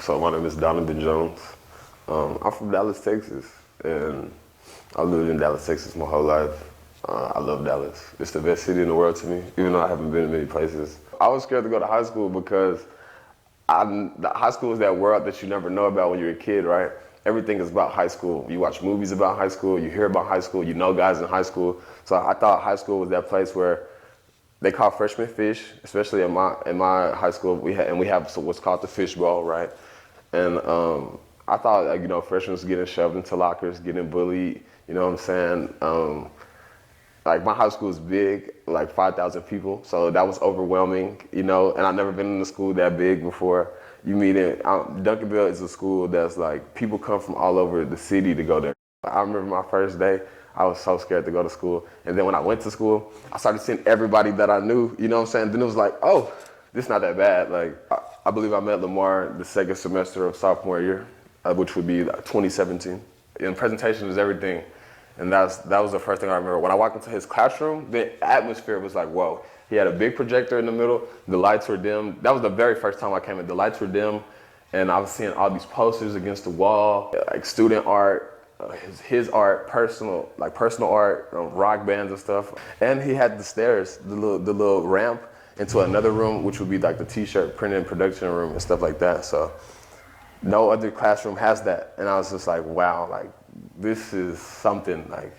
So my name is Donovan Jones. I'm from Dallas, Texas, and I lived in Dallas, Texas my whole life. I love Dallas. It's the best city in the world to me, even though I haven't been in many places. I was scared to go to high school because the high school is that world that you never know about when you're a kid, right? Everything is about high school. You watch movies about high school, you hear about high school, you know guys in high school. So I thought high school was that place where they call freshmen fish, especially in my high school. We have what's called the fish bowl, right? And I thought, like, freshmen was getting shoved into lockers, getting bullied. You know what I'm saying? Like my high school is big, like 5,000 people, so that was overwhelming. And I've never been in a school that big before. You meet in Duncanville is a school that's like people come from all over the city to go there. I remember my first day. I was so scared to go to school. And then when I went to school, I started seeing everybody that I knew, you know what I'm saying? Then it was like, oh, this is not that bad. Like, I believe I met Lamar the second semester of sophomore year, which would be 2017. And presentation is everything. And that was the first thing I remember. When I walked into his classroom, the atmosphere was like, whoa. He had a big projector in the middle. The lights were dim. That was the very first time I came in. The lights were dim. And I was seeing all these posters against the wall, like student art, his art, personal art, rock bands and stuff. And he had the stairs, the little ramp into another room, which would be like the t-shirt printing and production room and stuff like that. So no other classroom has that. And I was just like, wow, like this is something. Like,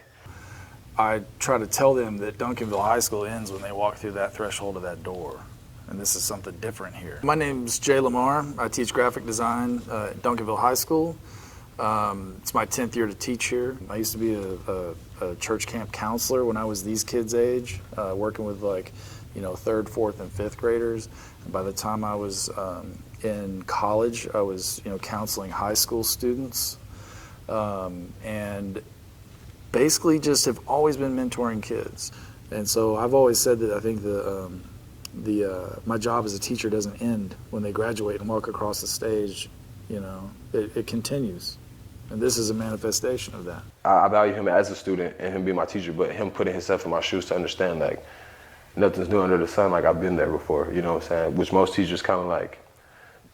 I try to tell them that Duncanville High School ends when they walk through that threshold of that door. And this is something different here. My name's Jay Lamar. I teach graphic design at Duncanville High School. It's my 10th year to teach here. I used to be a church camp counselor when I was these kids' age, working with third, fourth, and fifth graders. And by the time I was in college, I was counseling high school students, and basically just have always been mentoring kids. And so I've always said that I think my job as a teacher doesn't end when they graduate and walk across the stage. It continues. And this is a manifestation of that. I value him as a student and him being my teacher, but him putting himself in my shoes to understand, like, nothing's new under the sun, like I've been there before, you know what I'm saying? Which most teachers kind of like,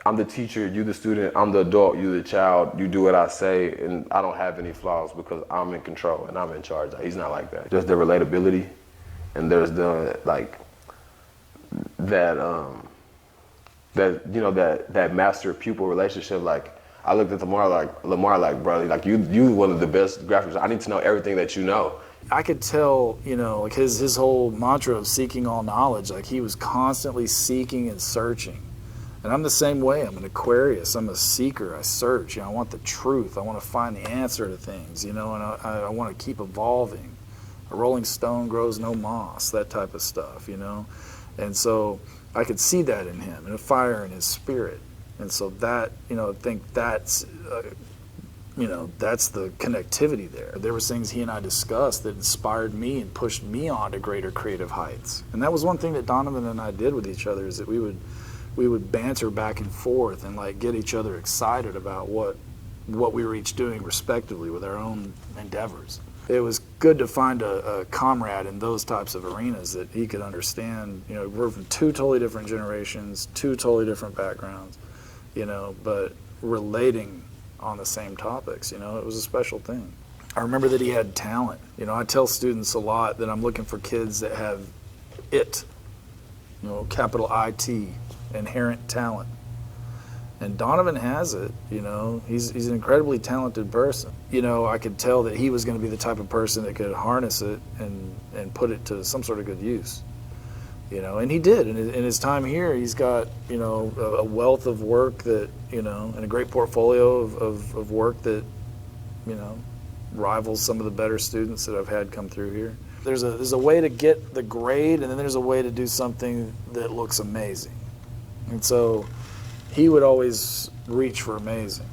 I'm the teacher, you the student, I'm the adult, you the child, you do what I say, and I don't have any flaws because I'm in control and I'm in charge. He's not like that. There's the relatability, and there's the, like, that master-pupil relationship. Like, I looked at Lamar like, bro, like you one of the best graphics. I need to know everything that you know. I could tell, like his whole mantra of seeking all knowledge, like he was constantly seeking and searching. And I'm the same way. I'm an Aquarius. I'm a seeker. I search. I want the truth. I want to find the answer to things, and I want to keep evolving. A rolling stone grows no moss, that type of stuff, And so I could see that in him, and a fire in his spirit. And so that, I think that's, that's the connectivity there. There were things he and I discussed that inspired me and pushed me on to greater creative heights. And that was one thing that Donovan and I did with each other, is that we would banter back and forth and like get each other excited about what we were each doing respectively with our own endeavors. It was good to find a comrade in those types of arenas that he could understand. We're from two totally different generations, two totally different backgrounds, but relating on the same topics. It was a special thing. I remember that he had talent. I tell students a lot that I'm looking for kids that have it, capital IT, inherent talent. And Donovan has it, he's an incredibly talented person. I could tell that he was going to be the type of person that could harness it and put it to some sort of good use. And he did. In his time here, he's got, a wealth of work that, and a great portfolio of work that, rivals some of the better students that I've had come through here. There's a way to get the grade, and then there's a way to do something that looks amazing. And so he would always reach for amazing,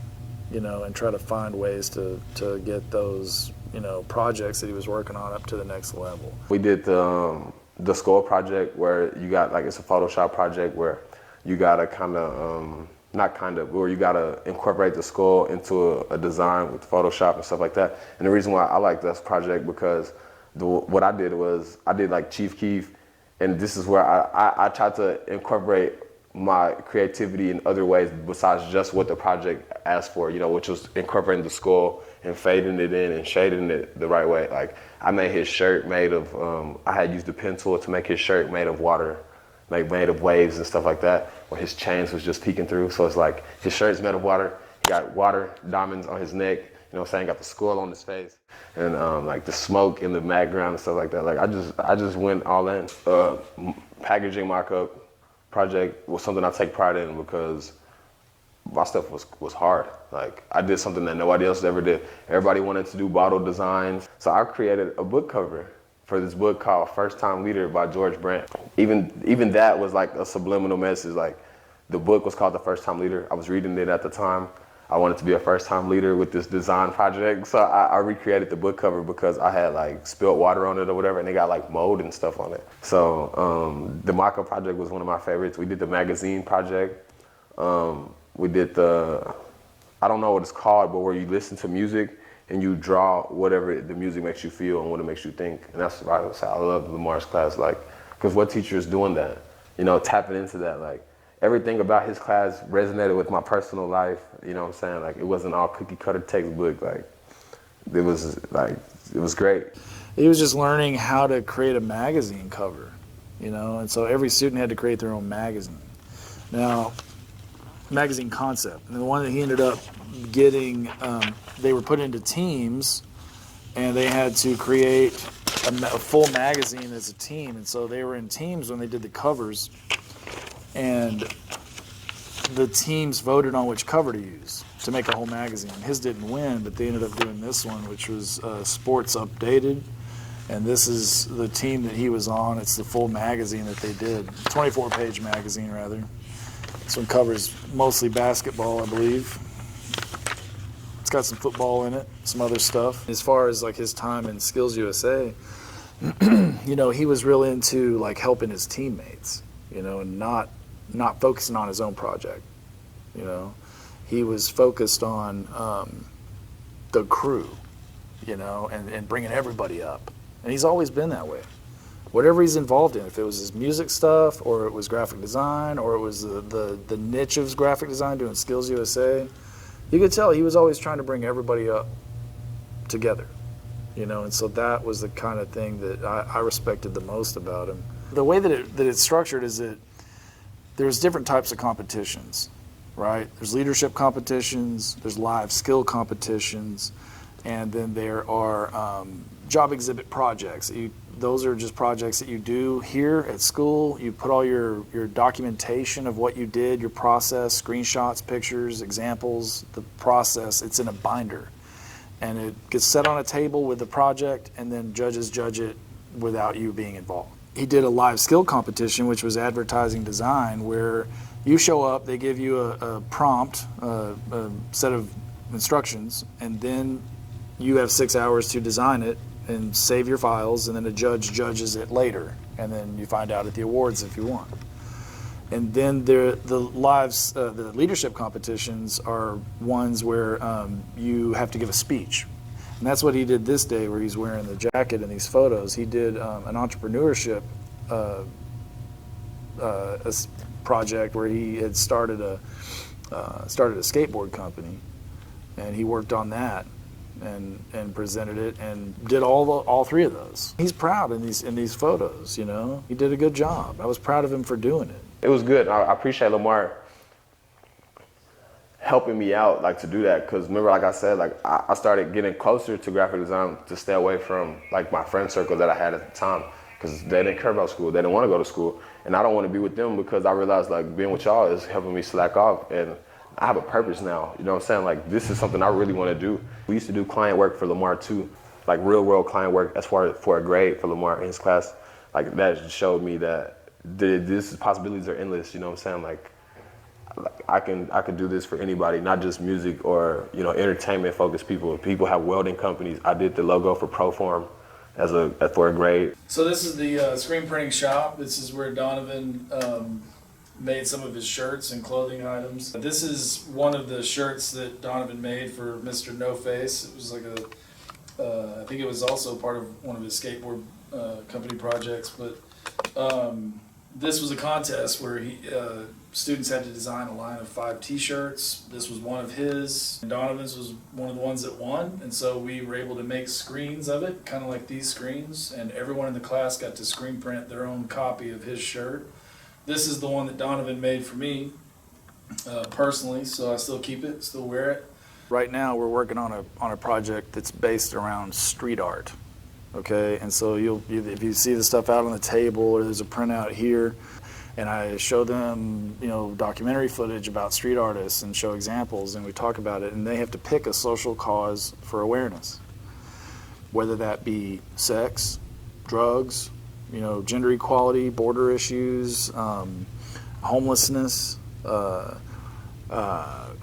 and try to find ways to get those, projects that he was working on up to the next level. We did the skull project where you got, like, it's a Photoshop project where you gotta where you gotta incorporate the skull into a design with Photoshop and stuff like that. And the reason why I like this project, because what I did was I did like Chief Keef, and this is where I tried to incorporate my creativity in other ways besides just what the project asked for, you know, which was incorporating the skull and fading it in and shading it the right way. Like I made his shirt made of, I had used a pen tool to make his shirt made of water, like made of waves and stuff like that, where his chains was just peeking through. So it's like his shirt's made of water. He got water diamonds on his neck, you know what I'm saying? Got the skull on his face, and like the smoke in the background and stuff like that. Like I just went all in. Packaging mock-up project was something I take pride in because my stuff was hard. Like I did something that nobody else ever did. Everybody wanted to do bottle designs, so I created a book cover for this book called First Time Leader by George Brant. Even that was like a subliminal message. Like the book was called The First Time Leader. I was reading it at the time. I wanted to be a first-time leader with this design project. So I recreated the book cover because I had like spilled water on it or whatever, and they got like mold and stuff on it. So the mock-up project was one of my favorites. We did the magazine project. We did I don't know what it's called, but where you listen to music and you draw whatever the music makes you feel and what it makes you think. And that's why I love Lamar's class, like, because what teacher is doing that? You know, tapping into that, like, everything about his class resonated with my personal life, you know what I'm saying? Like, it wasn't all cookie cutter textbook, it was great. He was just learning how to create a magazine cover, you know, and so every student had to create their own magazine. Now, magazine concept, and the one that he ended up getting, they were put into teams, and they had to create a full magazine as a team, and so they were in teams when they did the covers. And the teams voted on which cover to use to make a whole magazine. His didn't win, but they ended up doing this one, which was Sports Updated. And this is the team that he was on. It's the full magazine that they did, 24-page magazine, rather. This one covers mostly basketball, I believe. It's got some football in it, some other stuff. As far as like his time in Skills USA, you know, he was really into like helping his teammates, you know, and not focusing on his own project. You know, he was focused on the crew, you know, and bringing everybody up. And he's always been that way. Whatever he's involved in, if it was his music stuff or it was graphic design or it was the niche of graphic design doing Skills USA, you could tell he was always trying to bring everybody up together, you know, and so that was the kind of thing that I respected the most about him. The way that it's structured is that there's different types of competitions, right? There's leadership competitions, there's live skill competitions, and then there are job exhibit projects. Those are just projects that you do here at school. You put all your documentation of what you did, your process, screenshots, pictures, examples, the process. It's in a binder. And it gets set on a table with the project, and then judges judge it without you being involved. He did a live skill competition, which was advertising design, where you show up, they give you a prompt, a set of instructions, and then you have 6 hours to design it and save your files, and then a judge judges it later, and then you find out at the awards if you won. And then the leadership competitions are ones where you have to give a speech. And that's what he did this day, where he's wearing the jacket in these photos. He did an entrepreneurship project where he had started a skateboard company, and he worked on that and presented it and did all three of those. He's proud in these photos, you know. He did a good job. I was proud of him for doing it. It was good. I appreciate Lamar helping me out, like, to do that, because remember, like I said, like I started getting closer to graphic design to stay away from like my friend circle that I had at the time, because they didn't care about school, they didn't want to go to school, and I don't want to be with them because I realized like being with y'all is helping me slack off, and I have a purpose now. You know what I'm saying? Like, this is something I really want to do. We used to do client work for Lamar too, like real world client work as far as for a grade for Lamar in his class. Like, that just showed me that this possibilities are endless. You know what I'm saying? Like I can do this for anybody, not just music or, you know, entertainment focused people. People have welding companies. I did the logo for Proform for a grade. So this is the screen printing shop. This is where Donovan made some of his shirts and clothing items. This is one of the shirts that Donovan made for Mr. No Face. It was like I think it was also part of one of his skateboard company projects, but this was a contest where students had to design a line of 5 t-shirts. This was one of his, and Donovan's was one of the ones that won, and so we were able to make screens of it, kind of like these screens, and everyone in the class got to screen print their own copy of his shirt. This is the one that Donovan made for me personally, so I still keep it, still wear it. Right now we're working on a project that's based around street art, okay? And so if you see the stuff out on the table or there's a printout here, and I show them, documentary footage about street artists and show examples, and we talk about it, and they have to pick a social cause for awareness, whether that be sex, drugs, gender equality, border issues, homelessness. The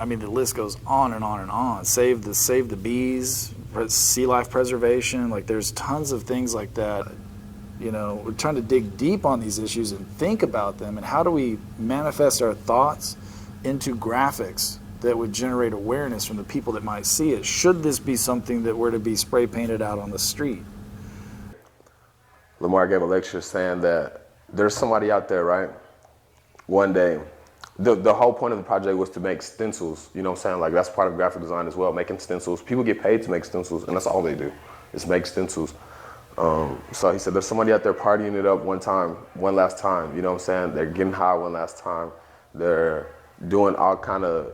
list goes on and on and on. Save the bees, sea life preservation. Like, there's tons of things like that. We're trying to dig deep on these issues and think about them, and how do we manifest our thoughts into graphics that would generate awareness from the people that might see it, should this be something that were to be spray painted out on the street. Lamar gave a lecture saying that there's somebody out there, right? One day, the whole point of the project was to make stencils, Like, that's part of graphic design as well, making stencils. People get paid to make stencils, and that's all they do, is make stencils. So he said there's somebody out there partying it up one last time, They're getting high one last time. They're doing all kind of,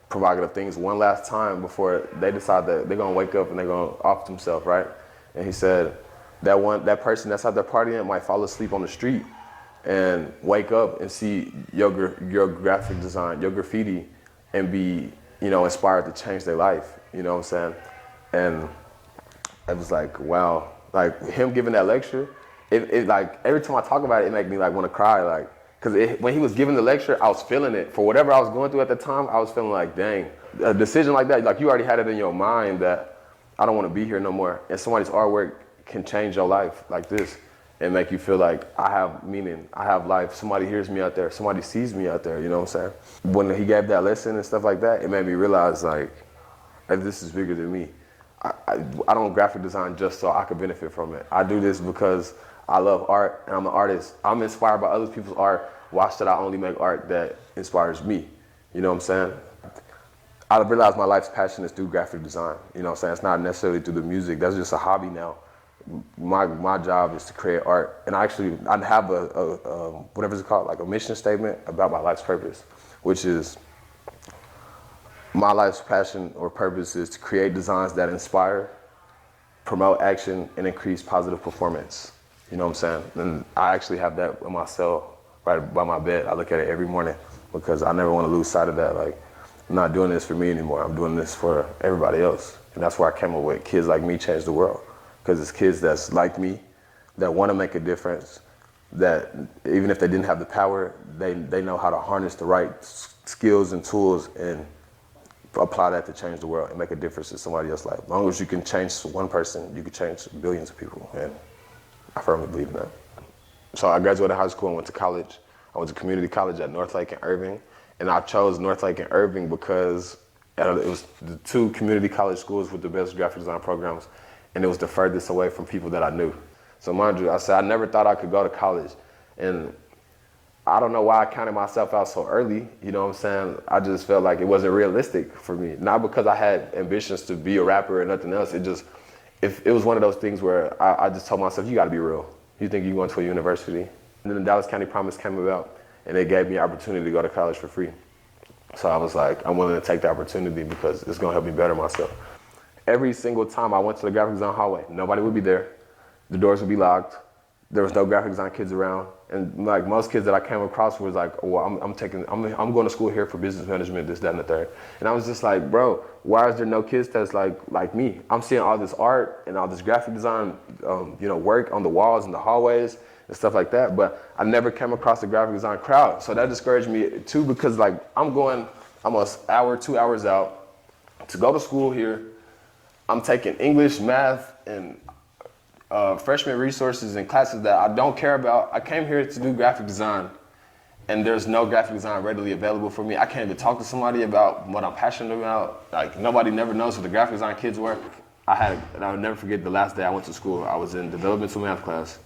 provocative things one last time before they decide that they're gonna wake up and they're gonna off themselves, right? And he said that person that's out there partying might fall asleep on the street and wake up and see your graphic design, your graffiti, and be, inspired to change their life, And I was like, wow. Like, him giving that lecture, it like, every time I talk about it, it makes me like want to cry, like, because when he was giving the lecture, I was feeling it. For whatever I was going through at the time, I was feeling like, dang, a decision like that, like, you already had it in your mind that I don't want to be here no more. And somebody's artwork can change your life like this and make you feel like I have meaning, I have life. Somebody hears me out there, somebody sees me out there, When he gave that lesson and stuff like that, it made me realize, like, hey, this is bigger than me. I don't graphic design just so I could benefit from it. I do this because I love art and I'm an artist. I'm inspired by other people's art. Why should I only make art that inspires me? I realized my life's passion is through graphic design. It's not necessarily through the music. That's just a hobby now. My job is to create art. And I have a whatever it's called, like a mission statement about my life's purpose, which is, my life's passion or purpose is to create designs that inspire, promote action, and increase positive performance. And I actually have that in my cell right by my bed. I look at it every morning because I never want to lose sight of that. Like, I'm not doing this for me anymore. I'm doing this for everybody else. And that's where I came up with Kids Like Me Change the World. Because it's kids that's like me, that want to make a difference, that even if they didn't have the power, they know how to harness the right skills and tools and apply that to change the world and make a difference in somebody else's life. As long as you can change one person, you can change billions of people, and I firmly believe in that. So I graduated high school and went to college. I went to community college at Northlake and Irving, and I chose Northlake and Irving because it was the 2 community college schools with the best graphic design programs, and it was the furthest away from people that I knew. So mind you, I said I never thought I could go to college, and I don't know why I counted myself out so early, I just felt like it wasn't realistic for me. Not because I had ambitions to be a rapper or nothing else. It was one of those things where I just told myself, you gotta be real. You think you're going to a university? And then the Dallas County Promise came about, and they gave me an opportunity to go to college for free. So I was like, I'm willing to take the opportunity because it's gonna help me better myself. Every single time I went to the graphic design hallway, nobody would be there. The doors would be locked. There was no graphic design kids around. And like most kids that I came across was like, oh, well, I'm going to school here for business management, this, that, and the third. And I was just like, bro, why is there no kids that's like me? I'm seeing all this art and all this graphic design, work on the walls and the hallways and stuff like that. But I never came across the graphic design crowd. So that discouraged me too, because like I'm going almost hour, 2 hours out to go to school here. I'm taking English, math, and freshman resources and classes that I don't care about. I came here to do graphic design, and there's no graphic design readily available for me. I can't even talk to somebody about what I'm passionate about. Like, nobody never knows who the graphic design kids were. And I would never forget the last day I went to school. I was in developmental math class,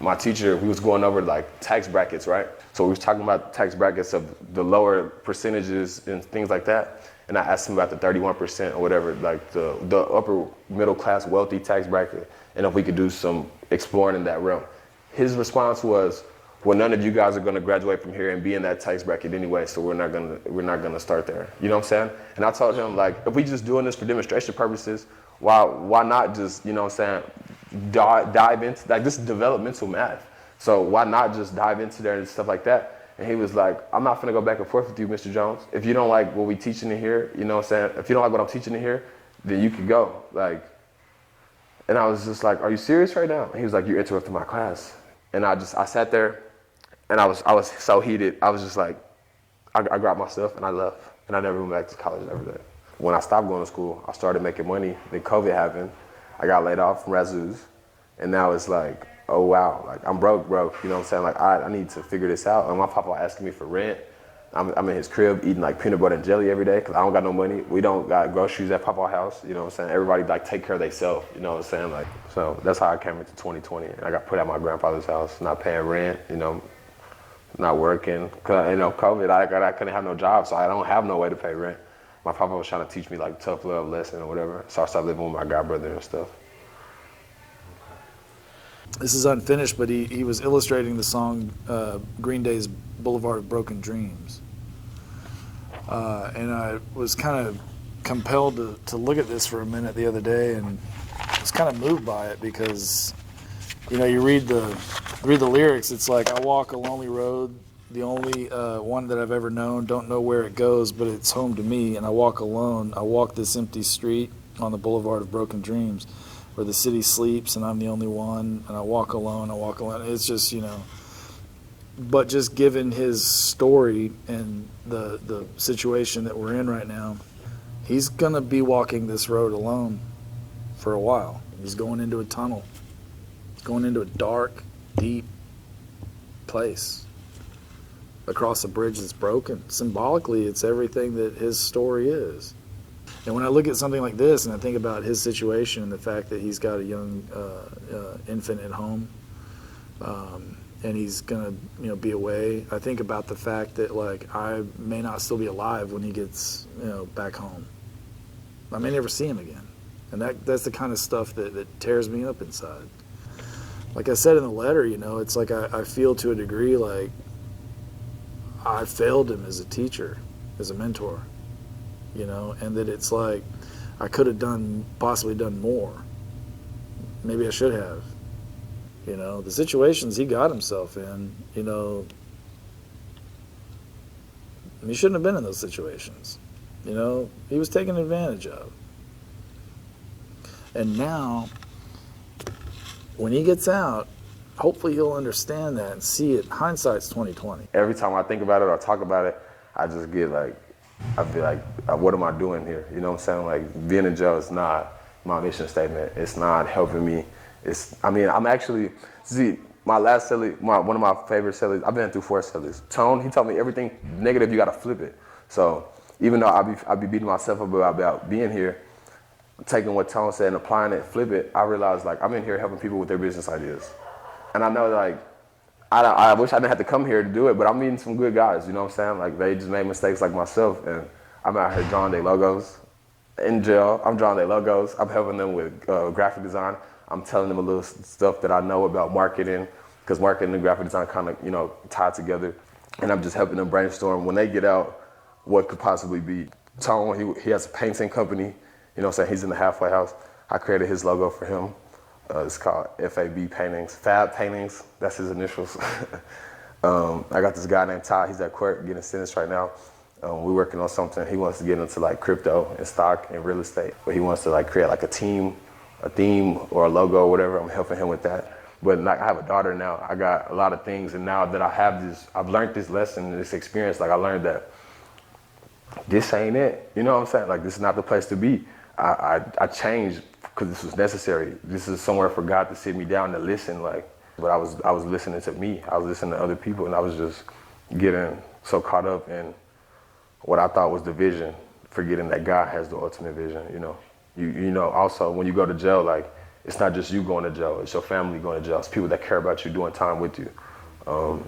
My teacher, we was going over like tax brackets, right? So we was talking about tax brackets of the lower percentages and things like that. And I asked him about the 31% or whatever, like the upper middle class wealthy tax bracket, and if we could do some exploring in that realm. His response was, well, none of you guys are gonna graduate from here and be in that tax bracket anyway, so we're not gonna start there. You know what I'm saying? And I told him, like, if we just doing this for demonstration purposes, why not just, you know what I'm saying, dive into, like, this is developmental math. So why not just dive into there and stuff like that? And he was like, I'm not gonna go back and forth with you, Mr. Jones. If you don't like what we teaching in here, you know what I'm saying? If you don't like what I'm teaching in here, then you can go. Like, and I was just like, are you serious right now? And he was like, you're interrupting my class. And I sat there and I was so heated. I was just like, I grabbed my stuff and I left. And I never went back to college ever again. When I stopped going to school, I started making money. Then COVID happened. I got laid off from Razzoos. And now it's like, oh wow, like I'm broke, you know what I'm saying? Like I need to figure this out. And my papa asking me for rent. I'm in his crib eating like peanut butter and jelly every day because I don't got no money. We don't got groceries at Papa's house, you know what I'm saying? Everybody like take care of themselves, you know what I'm saying? Like, so that's how I came into 2020. And I got put at my grandfather's house, not paying rent, you know, not working. Cause, you know, COVID, I couldn't have no job, so I don't have no way to pay rent. My papa was trying to teach me like tough love lesson or whatever. So I started living with my godbrother and stuff. This is unfinished, but he was illustrating the song Green Day's Boulevard of Broken Dreams. And I was kind of compelled to look at this for a minute the other day, and I was kind of moved by it because, you know, you read the lyrics, it's like, I walk a lonely road, the only one that I've ever known, don't know where it goes, but it's home to me, and I walk alone. I walk this empty street on the Boulevard of Broken Dreams, where the city sleeps and I'm the only one, and I walk alone. It's just, you know, but just given his story and the situation that we're in right now, he's going to be walking this road alone for a while. He's going into a tunnel. He's going into a dark, deep place across a bridge that's broken. Symbolically, it's everything that his story is. And when I look at something like this and I think about his situation and the fact that he's got a young infant at home, and he's gonna, you know, be away, I think about the fact that, like, I may not still be alive when he gets, you know, back home. I may never see him again. And that's the kind of stuff that tears me up inside. Like I said in the letter, you know, it's like I feel to a degree like I failed him as a teacher, as a mentor. You know, and that it's like I could have possibly done more. Maybe I should have. You know, the situations he got himself in, you know, he shouldn't have been in those situations. You know, he was taken advantage of. And now, when he gets out, hopefully he'll understand that and see it. Hindsight's 20/20. Every time I think about it or talk about it, I just get like, I feel like, what am I doing here? You know what I'm saying? Like, being in jail is not my mission statement. It's not helping me. I'm actually, see, my last cellie, one of my favorite cellies, I've been through 4 cellies. Tone, he told me everything negative, you gotta flip it. So even though I be beating myself up about being here, taking what Tone said and applying it, flip it, I realized, like, I'm in here helping people with their business ideas. And I know, like, I wish I didn't have to come here to do it, but I'm meeting some good guys, you know what I'm saying? Like, they just made mistakes like myself, and I'm out here drawing their logos. In jail, I'm drawing their logos. I'm helping them with graphic design. I'm telling them a little stuff that I know about marketing, because marketing and graphic design kind of, you know, tie together. And I'm just helping them brainstorm when they get out what could possibly be. Tone, he has a painting company, you know what I'm saying? He's in the halfway house. I created his logo for him. It's called FAB Paintings, Fab Paintings, that's his initials. I got this guy named Ty, he's at court getting sentenced right now. We're working on something. He wants to get into like crypto and stock and real estate, but he wants to like create like a theme or a logo or whatever. I'm helping him with that. But like, I have a daughter now, I got a lot of things, and now that I have this, I've learned this lesson, this experience, like I learned that this ain't it, you know what I'm saying? Like, this is not the place to be. I changed because this was necessary. This is somewhere for God to sit me down to listen, like, but I was listening to me. I was listening to other people, and I was just getting so caught up in what I thought was the vision, forgetting that God has the ultimate vision, you know. You know, also when you go to jail, like, it's not just you going to jail, it's your family going to jail. It's people that care about you doing time with you. And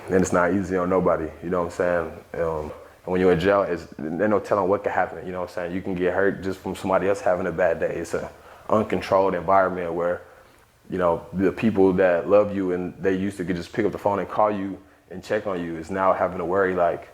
it's not easy on nobody, you know what I'm saying? And when you're in jail, there's no telling what could happen, you know what I'm saying? You can get hurt just from somebody else having a bad day. It's an uncontrolled environment where, you know, the people that love you and they used to just pick up the phone and call you and check on you is now having to worry, like,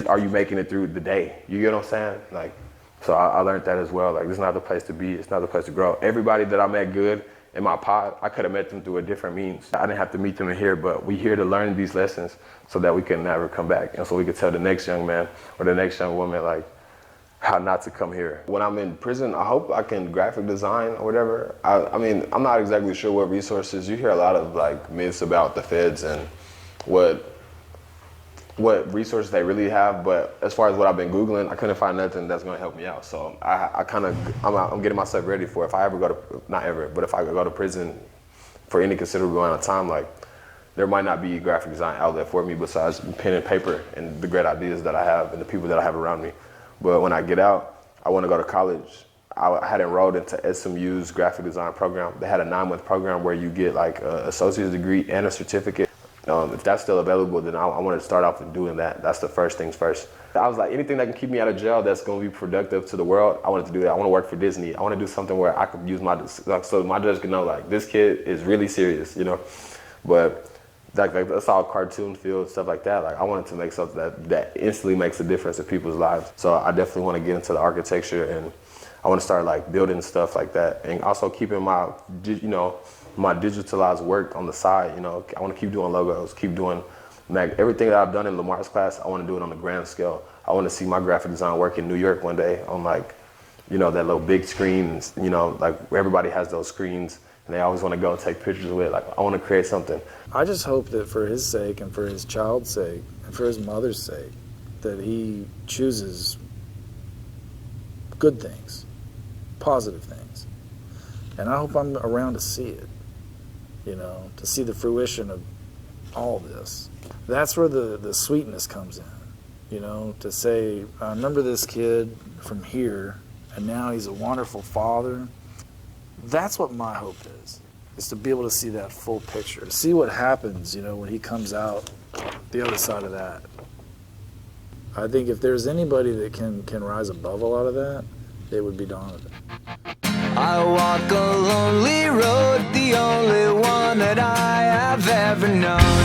are you making it through the day? You get what I'm saying? Like, so I learned that as well. Like, this is not the place to be. It's not the place to grow. Everybody that I met good in my pod, I could have met them through a different means. I didn't have to meet them in here, but we here to learn these lessons so that we can never come back. And so we can tell the next young man or the next young woman, like, how not to come here. When I'm in prison, I hope I can graphic design or whatever. I mean, I'm not exactly sure what resources. You hear a lot of like myths about the feds and what resources they really have, but as far as what I've been Googling, I couldn't find nothing that's gonna help me out. So I'm getting myself ready for if I ever go to, not ever, but if I go to prison for any considerable amount of time, like there might not be a graphic design outlet for me besides pen and paper and the great ideas that I have and the people that I have around me. But when I get out, I wanna go to college. I had enrolled into SMU's graphic design program. They had a 9-month program where you get like an associate's degree and a certificate. If that's still available, then I want to start off with doing that. That's the first things first. I was like, anything that can keep me out of jail that's going to be productive to the world, I wanted to do that. I want to work for Disney. I want to do something where I could use so my judge can know, like, this kid is really serious, you know? But like that's all cartoon feel, stuff like that. Like, I wanted to make something that instantly makes a difference in people's lives. So I definitely want to get into the architecture, and I want to start like building stuff like that, and also keeping my, you know, my digitalized work on the side. You know, I want to keep doing logos, keep doing everything that I've done in Lamar's class. I want to do it on a grand scale. I want to see my graphic design work in New York one day on, like, you know, that little big screen. You know, like everybody has those screens and they always want to go and take pictures with it. Like, I want to create something. I just hope that for his sake and for his child's sake and for his mother's sake, that he chooses good things, positive things. And I hope I'm around to see it. You know, to see the fruition of all this. That's where the sweetness comes in, you know, to say, I remember this kid from here, and now he's a wonderful father. That's what my hope is to be able to see that full picture, to see what happens, you know, when he comes out the other side of that. I think if there's anybody that can rise above a lot of that, it would be Donovan. I walk a lonely road, the only one that I have ever known.